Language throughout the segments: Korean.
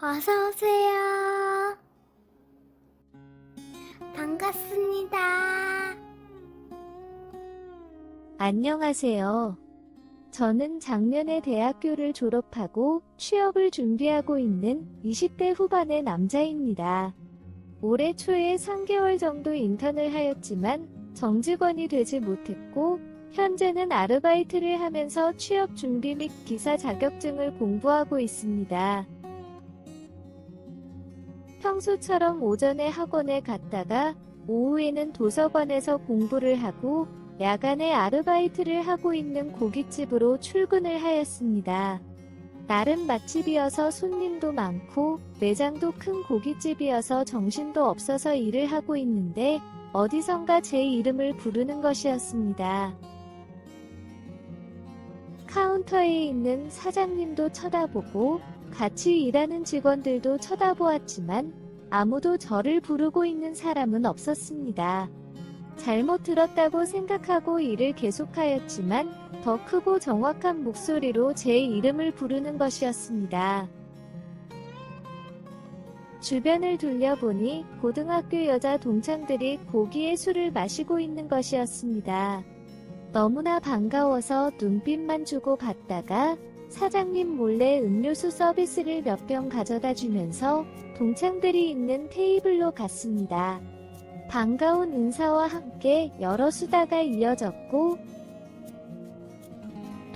어서 오세요. 반갑습니다. 안녕하세요. 저는 작년에 대학교를 졸업하고 취업을 준비하고 있는 20대 후반의 남자입니다. 올해 초에 3개월 정도 인턴을 하였지만 정직원이 되지 못했고 현재는 아르바이트를 하면서 취업 준비 및 기사 자격증을 공부하고 있습니다. 평소처럼 오전에 학원에 갔다가 오후에는 도서관에서 공부를 하고 야간에 아르바이트를 하고 있는 고깃집으로 출근을 하였습니다. 나름 맛집이어서 손님도 많고 매장도 큰 고깃집이어서 정신도 없어서 일을 하고 있는데 어디선가 제 이름을 부르는 것이었습니다. 카운터에 있는 사장님도 쳐다보고 같이 일하는 직원들도 쳐다보았지만 아무도 저를 부르고 있는 사람은 없었습니다. 잘못 들었다고 생각하고 일을 계속하였지만 더 크고 정확한 목소리로 제 이름을 부르는 것이었습니다. 주변을 둘러보니 고등학교 여자 동창들이 고기에 술을 마시고 있는 것이었습니다. 너무나 반가워서 눈빛만 주고 갔다가 사장님 몰래 음료수 서비스를 몇 병 가져다 주면서 동창들이 있는 테이블로 갔습니다. 반가운 인사와 함께 여러 수다가 이어졌고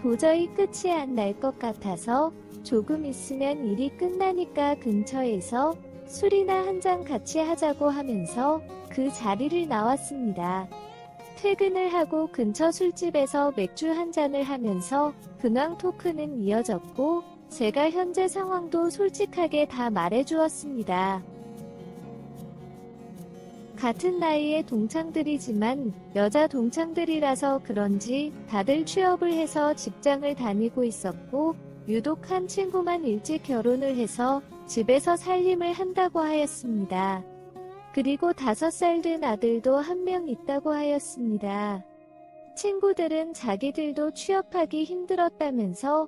도저히 끝이 안 날 것 같아서 조금 있으면 일이 끝나니까 근처에서 술이나 한 잔 같이 하자고 하면서 그 자리를 나왔습니다. 퇴근을 하고 근처 술집에서 맥주 한 잔을 하면서 근황 토크는 이어졌고 제가 현재 상황도 솔직하게 다 말해주었습니다. 같은 나이의 동창들이지만 여자 동창들이라서 그런지 다들 취업을 해서 직장을 다니고 있었고 유독 한 친구만 일찍 결혼을 해서 집에서 살림을 한다고 하였습니다. 그리고 5살 된 아들도 한 명 있다고 하였습니다. 친구들은 자기들도 취업하기 힘들었다면서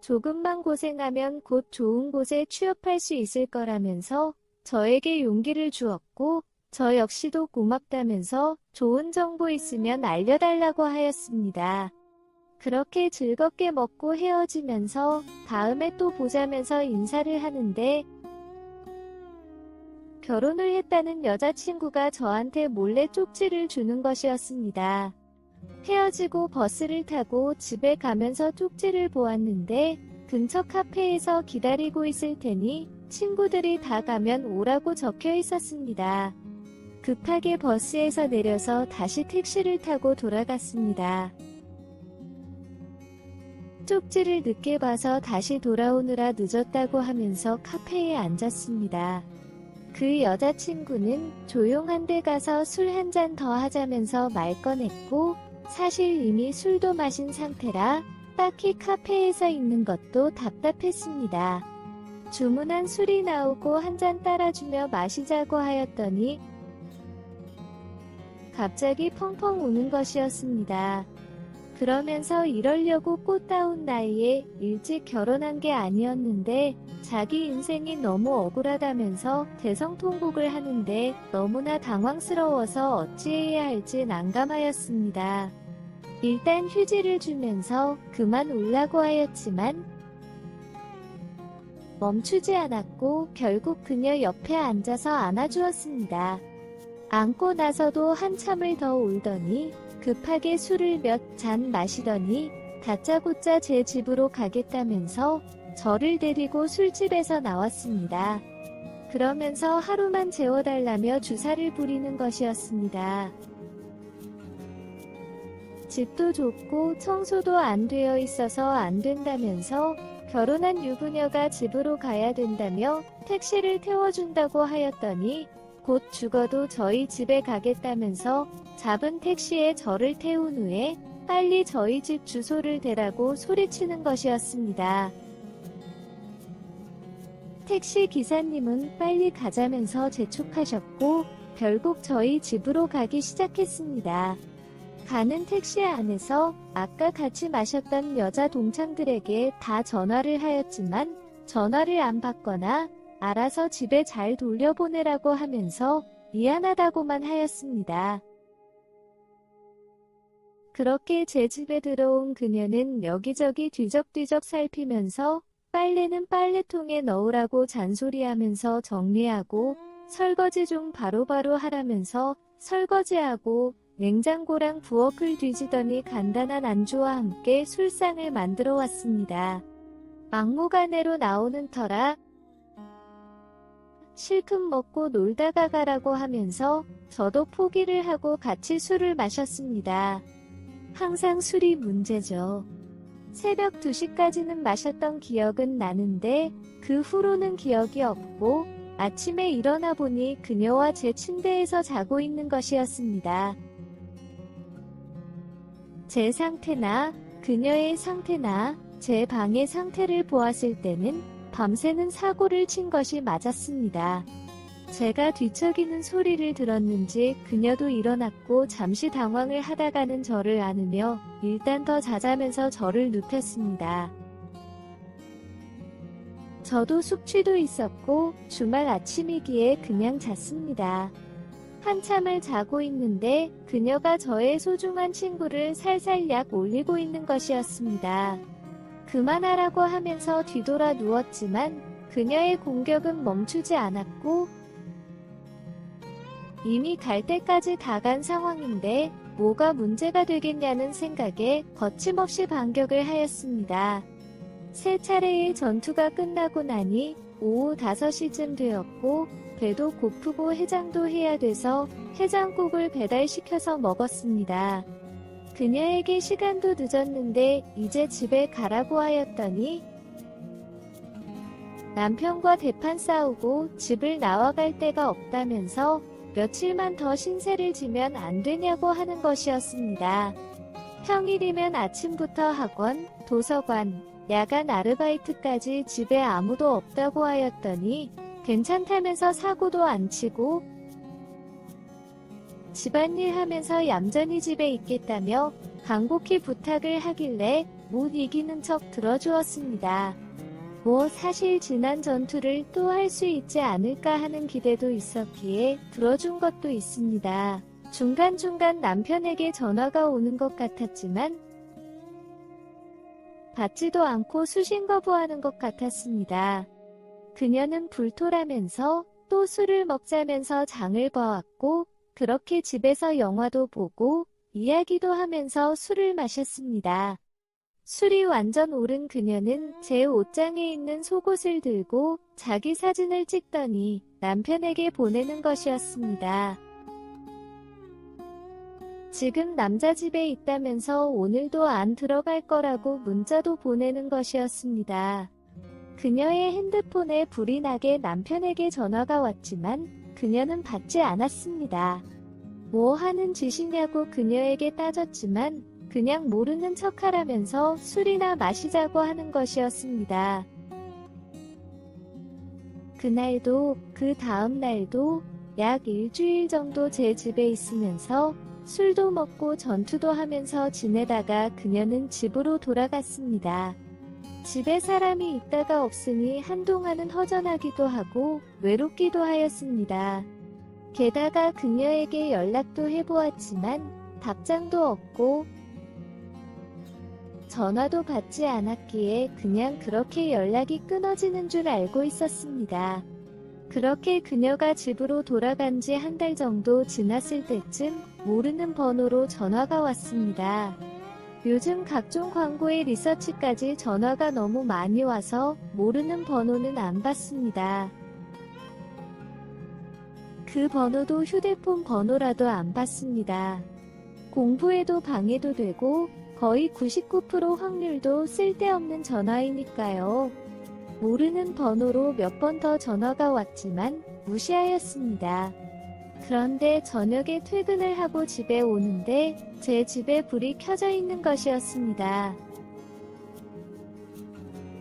조금만 고생하면 곧 좋은 곳에 취업할 수 있을 거라면서 저에게 용기를 주었고 저 역시도 고맙다면서 좋은 정보 있으면 알려달라고 하였습니다. 그렇게 즐겁게 먹고 헤어지면서 다음에 또 보자면서 인사를 하는데 결혼을 했다는 여자친구가 저한테 몰래 쪽지를 주는 것이었습니다. 헤어지고 버스를 타고 집에 가면서 쪽지를 보았는데 근처 카페에서 기다리고 있을 테니 친구들이 다 가면 오라고 적혀 있었습니다. 급하게 버스에서 내려서 다시 택시를 타고 돌아갔습니다. 쪽지를 늦게 봐서 다시 돌아오느라 늦었다고 하면서 카페에 앉았습니다. 그 여자친구는 조용한 데 가서 술 한 잔 더 하자면서 말 꺼냈고 사실 이미 술도 마신 상태라 딱히 카페에서 있는 것도 답답했습니다. 주문한 술이 나오고 한 잔 따라주며 마시자고 하였더니 갑자기 펑펑 우는 것이었습니다. 그러면서 이러려고 꽃다운 나이에 일찍 결혼한 게 아니었는데 자기 인생이 너무 억울하다면서 대성통곡을 하는데 너무나 당황스러워서 어찌해야 할지 난감하였습니다. 일단 휴지를 주면서 그만 울라고 하였지만 멈추지 않았고 결국 그녀 옆에 앉아서 안아주었습니다. 안고 나서도 한참을 더 울더니 급하게 술을 몇 잔 마시더니 다짜고짜 제 집으로 가겠다면서 저를 데리고 술집에서 나왔습니다. 그러면서 하루만 재워달라며 주사를 부리는 것이었습니다. 집도 좁고 청소도 안 되어 있어서 안 된다면서 결혼한 유부녀가 집으로 가야 된다며 택시를 태워준다고 하였더니 곧 죽어도 저희 집에 가겠다면서 잡은 택시에 저를 태운 후에 빨리 저희 집 주소를 대라고 소리치는 것이었습니다. 택시 기사님은 빨리 가자면서 재촉하셨고 결국 저희 집으로 가기 시작했습니다. 가는 택시 안에서 아까 같이 마셨던 여자 동창들에게 다 전화를 하였지만 전화를 안 받거나 알아서 집에 잘 돌려보내라고 하면서 미안하다고만 하였습니다. 그렇게 제 집에 들어온 그녀는 여기저기 뒤적뒤적 살피면서 빨래는 빨래통에 넣으라고 잔소리하면서 정리하고 설거지 좀 바로바로 하라면서 설거지하고 냉장고랑 부엌을 뒤지더니 간단한 안주와 함께 술상을 만들어 왔습니다. 막무가내로 나오는 터라 실컷 먹고 놀다가 가라고 하면서 저도 포기를 하고 같이 술을 마셨습니다. 항상 술이 문제죠. 새벽 2시까지는 마셨던 기억은 나는데 그 후로는 기억이 없고 아침에 일어나 보니 그녀와 제 침대에서 자고 있는 것이었습니다. 제 상태나 그녀의 상태나 제 방의 상태를 보았을 때는 밤새는 사고를 친 것이 맞았습니다. 제가 뒤척이는 소리를 들었는지 그녀도 일어났고 잠시 당황을 하다가는 저를 안으며 일단 더 자자면서 저를 눕혔습니다. 저도 숙취도 있었고 주말 아침이기에 그냥 잤습니다. 한참을 자고 있는데 그녀가 저의 소중한 친구를 살살 약 올리고 있는 것이었습니다. 그만하라고 하면서 뒤돌아 누웠지만 그녀의 공격은 멈추지 않았고 이미 갈 때까지 다 간 상황인데 뭐가 문제가 되겠냐는 생각에 거침없이 반격을 하였습니다. 세 차례의 전투가 끝나고 나니 오후 5시쯤 되었고 배도 고프고 해장도 해야 돼서 해장국을 배달시켜서 먹었습니다. 그녀에게 시간도 늦었는데 이제 집에 가라고 하였더니 남편과 대판 싸우고 집을 나와갈 데가 없다면서 며칠만 더 신세를 지면 안 되냐고 하는 것이었습니다. 평일이면 아침부터 학원, 도서관, 야간 아르바이트까지 집에 아무도 없다고 하였더니 괜찮다면서 사고도 안 치고 집안일 하면서 얌전히 집에 있겠다며 간곡히 부탁을 하길래 못 이기는 척 들어주었습니다. 뭐 사실 지난 전투를 또 할 수 있지 않을까 하는 기대도 있었기에 들어준 것도 있습니다. 중간중간 남편에게 전화가 오는 것 같았지만 받지도 않고 수신 거부하는 것 같았습니다. 그녀는 불토라면서 또 술을 먹자면서 장을 봐왔고 그렇게 집에서 영화도 보고 이야기도 하면서 술을 마셨습니다. 술이 완전 오른 그녀는 제 옷장에 있는 속옷을 들고 자기 사진을 찍더니 남편에게 보내는 것이었습니다. 지금 남자 집에 있다면서 오늘도 안 들어갈 거라고 문자도 보내는 것이었습니다. 그녀의 핸드폰에 불이 나게 남편에게 전화가 왔지만 그녀는 받지 않았습니다. 뭐 하는 짓이냐고 그녀에게 따졌지만 그냥 모르는 척하라면서 술이나 마시자고 하는 것이었습니다. 그날도 그 다음 날도 약 일주일 정도 제 집에 있으면서 술도 먹고 전투도 하면서 지내다가 그녀는 집으로 돌아갔습니다. 집에 사람이 있다가 없으니 한동안은 허전하기도 하고 외롭기도 하였습니다. 게다가 그녀에게 연락도 해보았지만 답장도 없고 전화도 받지 않았기에 그냥 그렇게 연락이 끊어지는 줄 알고 있었습니다. 그렇게 그녀가 집으로 돌아간 지 한 달 정도 지났을 때쯤 모르는 번호로 전화가 왔습니다. 요즘 각종 광고의 리서치까지 전화가 너무 많이 와서 모르는 번호는 안 받습니다. 그 번호도 휴대폰 번호라도 안 받습니다. 공부에도 방해도 되고 거의 99% 확률도 쓸데없는 전화이니까요. 모르는 번호로 몇 번 더 전화가 왔지만 무시하였습니다. 그런데 저녁에 퇴근을 하고 집에 오는데 제 집에 불이 켜져 있는 것이었습니다.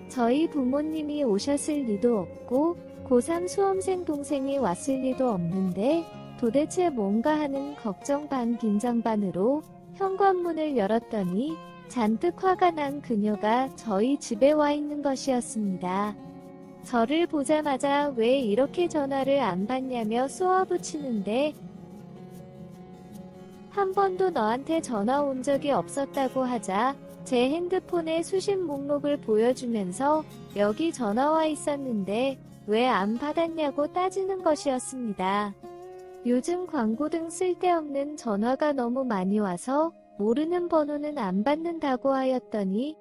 저희 부모님이 오셨을 리도 없고 고3 수험생 동생이 왔을 리도 없는데 도대체 뭔가 하는 걱정 반 긴장 반으로 현관문을 열었더니 잔뜩 화가 난 그녀가 저희 집에 와 있는 것이었습니다. 저를 보자마자 왜 이렇게 전화를 안 받냐며 쏘아붙이는데 한 번도 너한테 전화 온 적이 없었다고 하자 제 핸드폰의 수신 목록을 보여주면서 여기 전화와 있었는데 왜 안 받았냐고 따지는 것이었습니다. 요즘 광고 등 쓸데없는 전화가 너무 많이 와서 모르는 번호는 안 받는다고 하였더니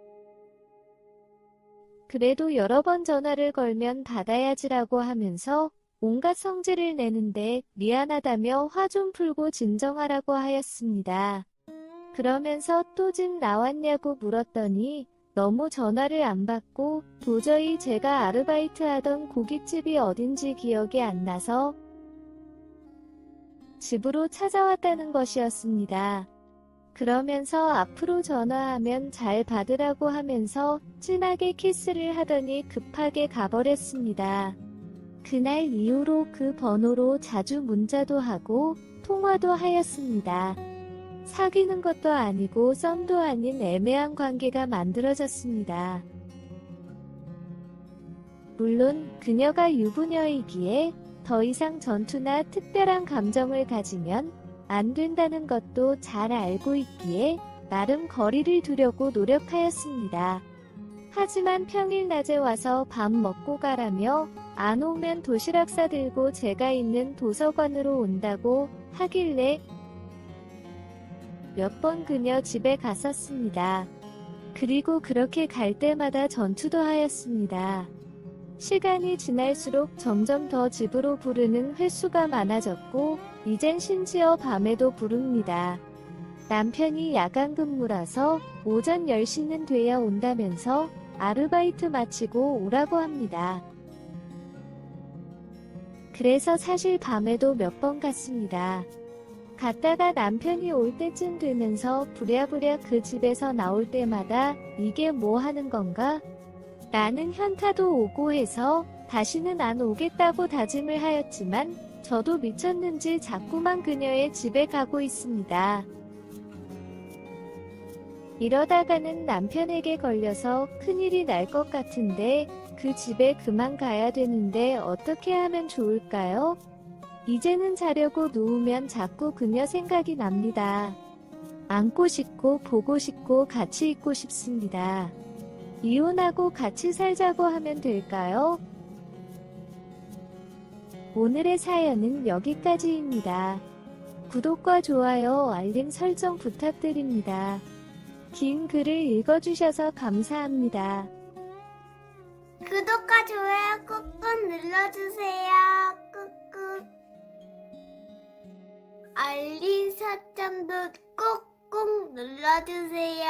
그래도 여러 번 전화를 걸면 받아야지라고 하면서 온갖 성질을 내는데 미안하다며 화 좀 풀고 진정하라고 하였습니다. 그러면서 또 집 나왔냐고 물었더니 너무 전화를 안 받고 도저히 제가 아르바이트 하던 고깃집이 어딘지 기억이 안 나서 집으로 찾아왔다는 것이었습니다. 그러면서 앞으로 전화하면 잘 받으라고 하면서 진하게 키스를 하더니 급하게 가버렸습니다. 그날 이후로 그 번호로 자주 문자도 하고 통화도 하였습니다. 사귀는 것도 아니고 썸도 아닌 애매한 관계가 만들어졌습니다. 물론 그녀가 유부녀이기에 더 이상 전투나 특별한 감정을 가지면 안 된다는 것도 잘 알고 있기에 나름 거리를 두려고 노력하였습니다. 하지만 평일 낮에 와서 밥 먹고 가라며 안 오면 도시락 싸들고 제가 있는 도서관으로 온다고 하길래 몇 번 그녀 집에 갔었습니다. 그리고 그렇게 갈 때마다 전투도 하였습니다. 시간이 지날수록 점점 더 집으로 부르는 횟수가 많아졌고 이젠 심지어 밤에도 부릅니다. 남편이 야간 근무라서 오전 10시는 돼야 온다면서 아르바이트 마치고 오라고 합니다. 그래서 사실 밤에도 몇 번 갔습니다. 갔다가 남편이 올 때쯤 되면서 부랴부랴 그 집에서 나올 때마다 이게 뭐 하는 건가? 나는 현타도 오고 해서 다시는 안 오겠다고 다짐을 하였지만 저도 미쳤는지 자꾸만 그녀의 집에 가고 있습니다. 이러다가는 남편에게 걸려서 큰일이 날 것 같은데 그 집에 그만 가야 되는데 어떻게 하면 좋을까요? 이제는 자려고 누우면 자꾸 그녀 생각이 납니다. 안고 싶고 보고 싶고 같이 있고 싶습니다. 이혼하고 같이 살자고 하면 될까요? 오늘의 사연은 여기까지입니다. 구독과 좋아요, 알림 설정 부탁드립니다. 긴 글을 읽어주셔서 감사합니다. 구독과 좋아요 꾹꾹 눌러주세요. 꾹꾹. 알림 설정도 꾹꾹 눌러주세요.